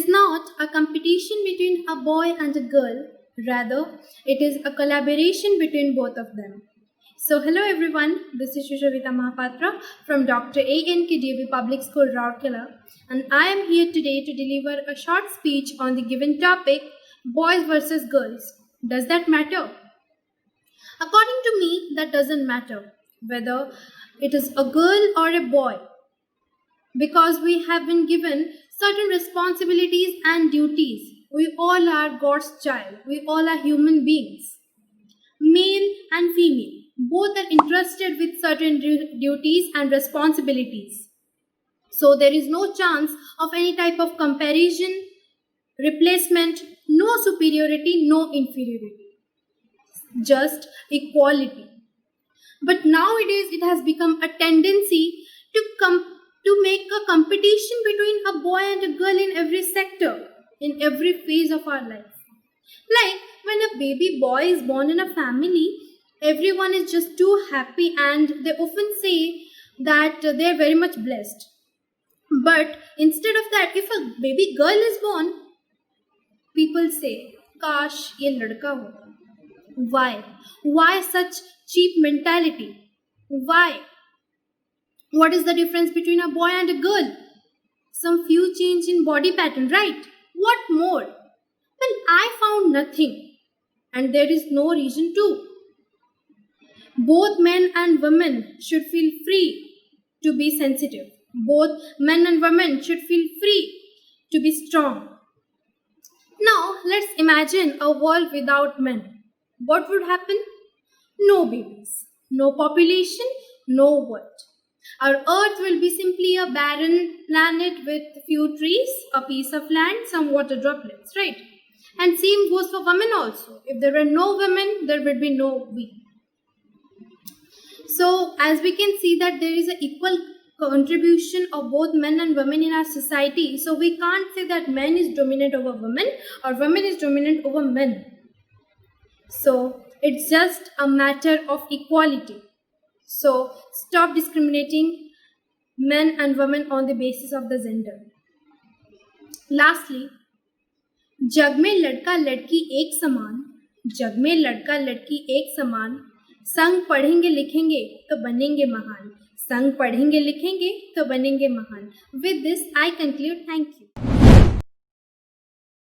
is not a competition between a boy and a girl, rather, it is a collaboration between both of them. So, hello everyone, this is Sushovita Mohapatra from Dr. A.N.K. Public School, Rourkela, and I am here today to deliver a short speech on the given topic, boys versus girls. Does that matter? According to me, that doesn't matter whether it is a girl or a boy, because we have been given certain responsibilities and duties. We all are God's child. We all are human beings. Male and female, both are entrusted with certain duties and responsibilities. So there is no chance of any type of comparison, replacement, no superiority, no inferiority. Just equality. But nowadays it has become a tendency to make a competition between a boy and a girl in every sector, in every phase of our life. Like when a baby boy is born in a family, everyone is just too happy and they often say that they are very much blessed. But instead of that, if a baby girl is born, people say, Kash, ye ladka hota. Why? Why such cheap mentality? Why? What is the difference between a boy and a girl? Some few change in body pattern, right? What more? Well, I found nothing, and there is no reason to. Both men and women should feel free to be sensitive. Both men and women should feel free to be strong. Now, let's imagine a world without men. What would happen? No babies, no population, no what. Our earth will be simply a barren planet with few trees, a piece of land, some water droplets, right? And same goes for women also. If there were no women, there would be no we. So as we can see that there is an equal contribution of both men and women in our society. So we can't say that men is dominant over women or women is dominant over men. So it's just a matter of equality. So stop discriminating men and women on the basis of the gender. Lastly, जग में लड़का लड़की एक समान, जग में लड़का लड़की एक समान, संग पढ़ेंगे लिखेंगे तो बनेंगे महान, संग पढ़ेंगे लिखेंगे तो बनेंगे महान. With this I conclude. Thank you.